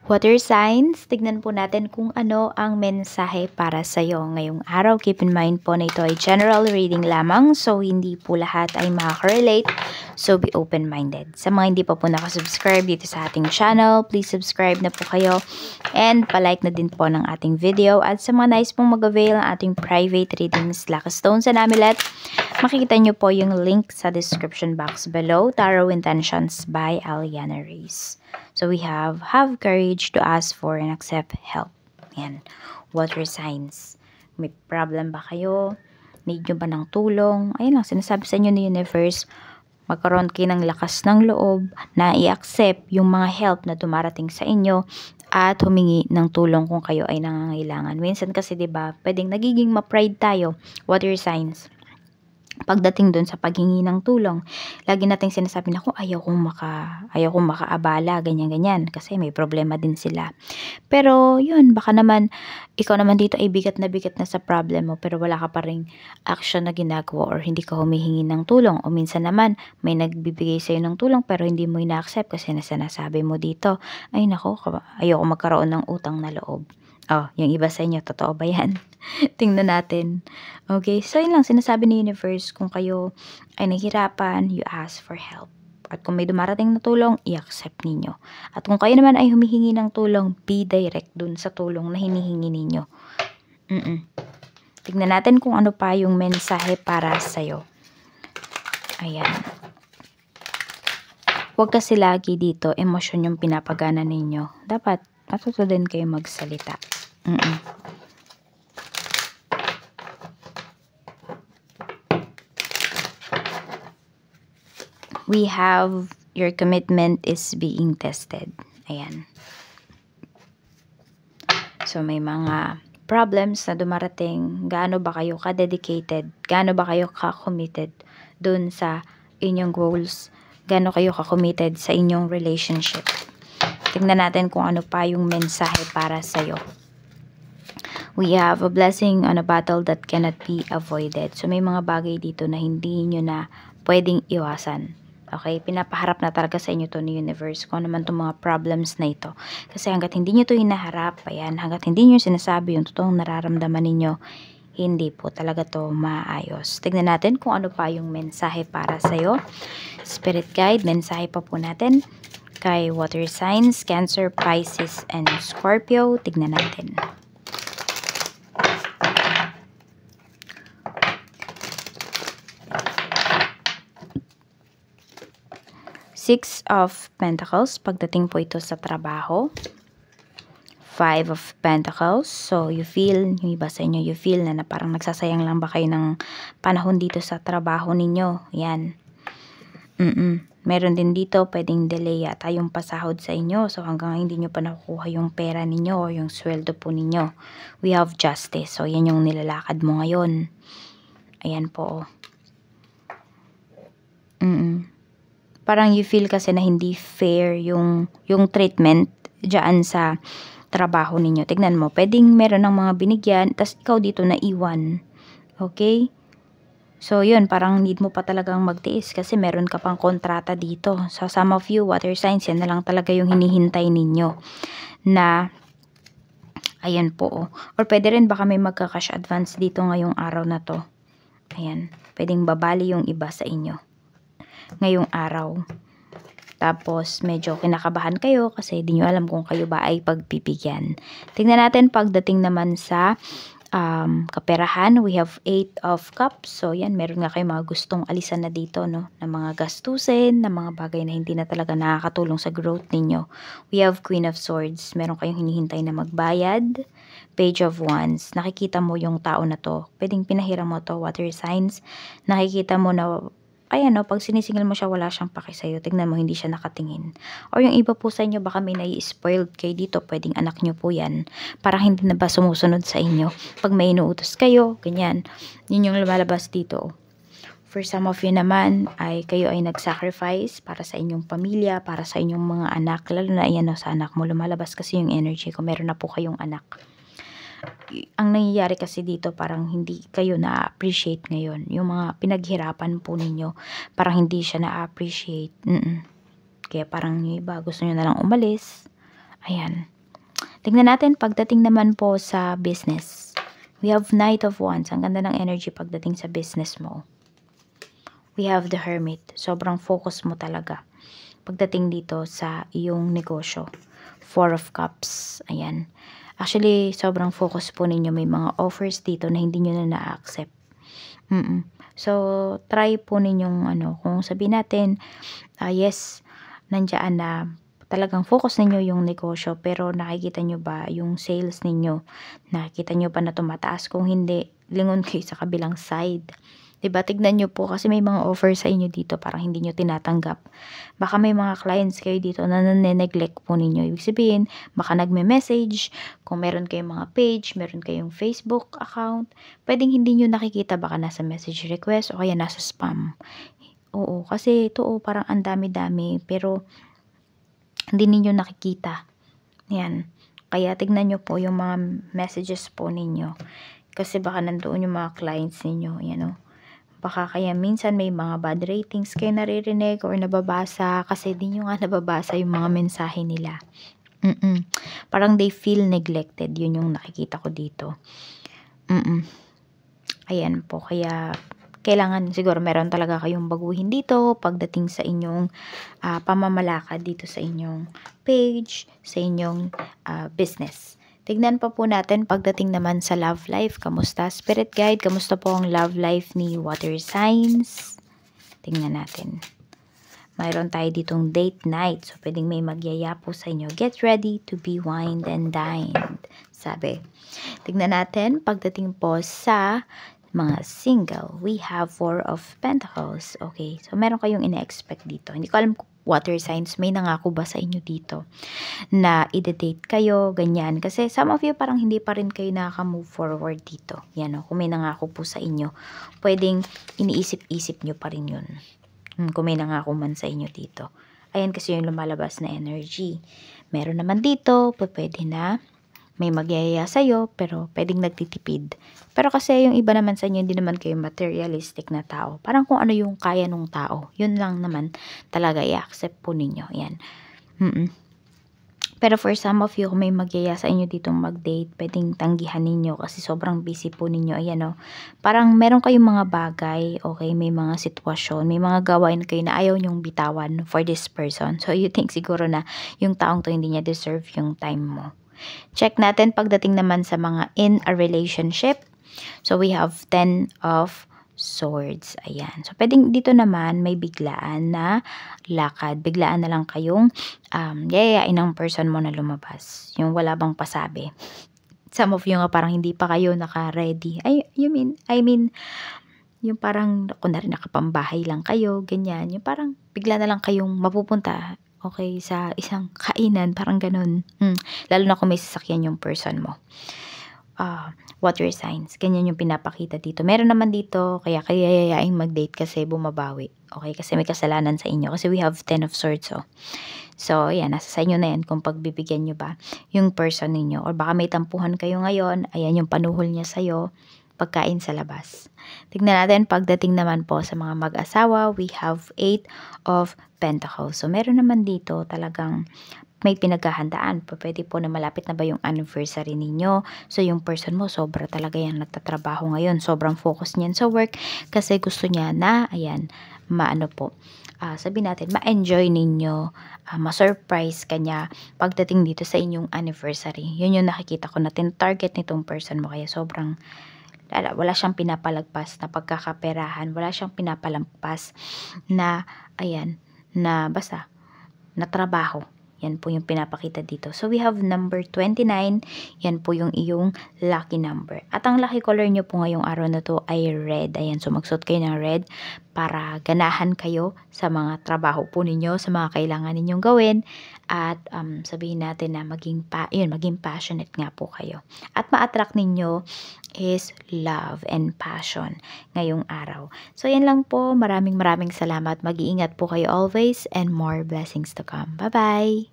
Water signs, tignan po natin kung ano ang mensahe para sa'yo ngayong araw. Keep in mind po na ito ay general reading lamang, so hindi po lahat ay makaka-relate. So be open-minded. Sa mga hindi pa po nakasubscribe dito sa ating channel, please subscribe na po kayo and palike na din po ng ating video. At sa mga nais pong mag-avail ng ating private readings, Lucky Stones and Amulet, makikita nyo po yung link sa description box below. Tarot Intentions by Aliana Reyes. So we have courage to ask for and accept help. Yan. Water signs. May problem ba kayo? Need nyo ba ng tulong? Ayun lang, sinasabi sa inyo ni universe, magkaroon kayo ng lakas ng loob na i-accept yung mga help na dumarating sa inyo at humingi ng tulong kung kayo ay nangangailangan. Minsan kasi 'di ba, pwedeng nagiging ma-pride tayo, water signs. Pagdating doon sa paghingi ng tulong, lagi nating sinasabi na ayaw kong makaabala, ganyan-ganyan, kasi may problema din sila. Pero yun, baka naman ikaw naman dito ay bigat na sa problem mo, pero wala ka pa ring action na ginagawa or hindi ka humihingi ng tulong. O minsan naman may nagbibigay sa'yo ng tulong pero hindi mo ina-accept kasi sinasabi mo dito, ay nako, ayoko magkaroon ng utang na loob. Oh, yung iba sa inyo, totoo ba yan? Tingnan natin. Okay, so yun lang, sinasabi ni universe, kung kayo ay nahihirapan, you ask for help. At kung may dumarating na tulong, i-accept ninyo. At kung kayo naman ay humihingi ng tulong, be direct dun sa tulong na hinihingi ninyo. Tingnan natin kung ano pa yung mensahe para sa'yo. Ayan. Huwag kasi lagi dito, emosyon yung pinapagana ninyo. Dapat matuto din kayo magsalita. We have your commitment is being tested. Ayan. So may mga problems na dumarating. Gaano ba kayo ka-dedicated? Gaano ba kayo ka-committed dun sa inyong goals? Gaano kayo ka-committed sa inyong relationship? Tingnan natin kung ano pa yung mensahe para sa'yo. We have a blessing on a battle that cannot be avoided. So may mga bagay dito na hindi nyo na pwedeng iwasan. Okay, pinapaharap na talaga sa inyo to ni universe kung ano man itong mga problems na ito. Kasi hanggat hindi nyo to hinaharap, ayan, hanggat hindi nyo sinasabi yung totoong nararamdaman ninyo, hindi po talaga to maayos. Tignan natin kung ano pa yung mensahe para sa'yo. Spirit guide, mensahe pa po natin kay water signs, Cancer, Pisces, and Scorpio. Tignan natin. Six of Pentacles, pagdating po ito sa trabaho. Five of Pentacles, so you feel, yung iba sa inyo, you feel na parang nagsasayang lang ba kayo ng panahon dito sa trabaho ninyo. Yan. Meron din dito, pwedeng delay yata yung pasahod sa inyo. So hanggang hindi nyo pa nakukuha yung pera ninyo o yung sweldo po ninyo. We have justice, so yan yung nilalakad mo ngayon. Ayan po. Parang you feel kasi na hindi fair yung treatment dyan sa trabaho ninyo. Tignan mo, pwedeng meron ng mga binigyan, tas ikaw dito naiwan. Okay? So yun, parang need mo pa talagang magtiis kasi meron ka pang kontrata dito. So some of you, water signs, yan na lang talaga yung hinihintay ninyo. Na, ayan po. Or pwede rin baka may magka-cash advance dito ngayong araw na to. Ayan, pwedeng babali yung iba sa inyo ngayong araw. Tapos medyo kinakabahan kayo kasi di nyo alam kung kayo ba ay pagpipigyan. Tingnan natin pagdating naman sa kaperahan. We have 8 of Cups. So yan, meron nga kayo mga gustong alisan na dito, no? Na mga gastusin, na mga bagay na hindi na talaga nakakatulong sa growth ninyo. We have Queen of Swords. Meron kayong hinihintay na magbayad. Page of Wands. Nakikita mo yung tao na to. Pwedeng pinahiram mo to, water signs. Nakikita mo na ayan pag sinisingil mo siya, wala siyang paki sa'yo. Tignan mo, hindi siya nakatingin. O yung iba po sa inyo, baka may nai-spoiled kayo dito. Pwedeng anak nyo po yan. Parang hindi na ba sumusunod sa inyo. Pag may inuutos kayo, ganyan. Yun yung lumalabas dito. For some of you naman, kayo ay nag-sacrifice para sa inyong pamilya, para sa inyong mga anak. Lalo na ayan sa anak mo. Lumalabas kasi yung energy kung meron na po kayong anak. Ang nangyayari kasi dito, parang hindi kayo na-appreciate ngayon. Yung mga pinaghirapan po ninyo, parang hindi siya na-appreciate. Kaya parang yung iba, gusto nyo na lang umalis. Ayan. Tingnan natin pagdating naman po sa business. We have Knight of Wands. Ang ganda ng energy pagdating sa business mo. We have the Hermit. Sobrang focus mo talaga pagdating dito sa iyong negosyo. Four of Cups. Ayan. Actually, sobrang focus po ninyo. May mga offers dito na hindi nyo na na-accept. So, try po ninyong kung sabihin natin, yes, nandiyan na talagang focus ninyo yung negosyo, pero nakikita nyo ba yung sales ninyo? Nakikita nyo ba na tumataas? Kung hindi, lingon kayo sa kabilang side. Diba? Tignan nyo po kasi may mga offer sa inyo dito parang hindi nyo tinatanggap. Baka may mga clients kayo dito na nane-neglect po ninyo. Ibig sabihin, baka nagme-message, kung meron kayong mga page, meron kayong Facebook account, pwedeng hindi nyo nakikita, baka nasa message request o kaya nasa spam. Oo, kasi ito parang ang dami-dami pero hindi ninyo nakikita. Yan. Kaya tignan nyo po yung mga messages po ninyo. Kasi baka nandoon yung mga clients ninyo. Yan Baka kaya minsan may mga bad ratings kayo naririnig or nababasa kasi di nyo nga nababasa yung mga mensahe nila. Parang they feel neglected. Yun yung nakikita ko dito. Ayan po. Kaya kailangan siguro meron talaga kayong baguhin dito pagdating sa inyong pamamalakad dito sa inyong page, sa inyong business. Tignan pa po natin pagdating naman sa love life. Kamusta? Spirit guide, kamusta po ang love life ni water signs? Tingnan natin. Mayroon tayo ditong date night. So, pwedeng may magyaya po sa inyo. Get ready to be wined and dined. Sabi. Tignan natin pagdating po sa mga single. We have Four of Pentacles. Okay. So, meron kayong ina-expect dito. Hindi ko alam kung water signs, may nangako ba sa inyo dito na i-date kayo, ganyan. Kasi some of you parang hindi pa rin kayo nakaka-move forward dito. Yan kung may nangako po sa inyo, pwedeng iniisip-isip nyo pa rin yun. Kung may nangako man sa inyo dito. Ayan kasi yung lumalabas na energy. Meron naman dito, pwede na may magyaya sa'yo, pero pwedeng nagtitipid. Pero kasi yung iba naman sa inyo, hindi naman kayo materialistic na tao. Parang kung ano yung kaya nung tao, yun lang naman talaga i-accept po ninyo. Yan. Pero for some of you, kung may magyaya sa inyo ditong mag-date, pwedeng tanggihan ninyo kasi sobrang busy po ninyo. Ayan parang meron kayong mga bagay, okay, may mga sitwasyon, may mga gawain kayo na ayaw nyong bitawan for this person. So you think siguro na yung taong to hindi niya deserve yung time mo. Check natin pagdating naman sa mga in a relationship. So, we have 10 of Swords. Ayan. So, pwedeng dito naman may biglaan na lakad. Biglaan na lang kayong yayayain ng person mo na lumabas. Yung wala bang pasabi. Some of you nga parang hindi pa kayo naka-ready. I mean, yung parang, kunwari nakapambahay lang kayo, ganyan. Yung parang bigla na lang kayong mapupunta. Okay, sa isang kainan, parang ganun. Lalo na kung may sasakyan yung person mo. Water signs, ganyan yung pinapakita dito. Meron naman dito, kaya yayayain mag-date kasi bumabawi. Okay, kasi may kasalanan sa inyo. Kasi we have 10 of Swords, So, yan, nasa sa inyo na yan kung pagbibigyan nyo ba yung person ninyo. Or baka may tampuhan kayo ngayon, ayan yung panuhol niya sa'yo, pagkain sa labas. Tignan natin pagdating naman po sa mga mag-asawa, we have 8 of Pentacles. So, meron naman dito talagang may pinaghahandaan. Pwede po na malapit na ba yung anniversary ninyo. So, yung person mo, sobra talaga yan nagtatrabaho ngayon. Sobrang focus niyan sa work kasi gusto niya na, ayan, sabi natin, ma-enjoy ninyo, ma-surprise kanya pagdating dito sa inyong anniversary. Yun yung nakikita ko natin, target nitong person mo. Kaya sobrang wala siyang pinapalagpas na pagkakaperahan, wala siyang pinapalampas na, ayan, na basta, na trabaho. Yan po yung pinapakita dito. So, we have number 29. Yan po yung iyong lucky number. At ang lucky color nyo po ngayong araw na to ay red. Ayan, so magsuot kayo ng red para ganahan kayo sa mga trabaho po ninyo, sa mga kailangan ninyong gawin. At sabihin natin na maging passionate nga po kayo. At ma-attract ninyo is love and passion ngayong araw. So, yan lang po. Maraming salamat. Mag-iingat po kayo always and more blessings to come. Bye-bye!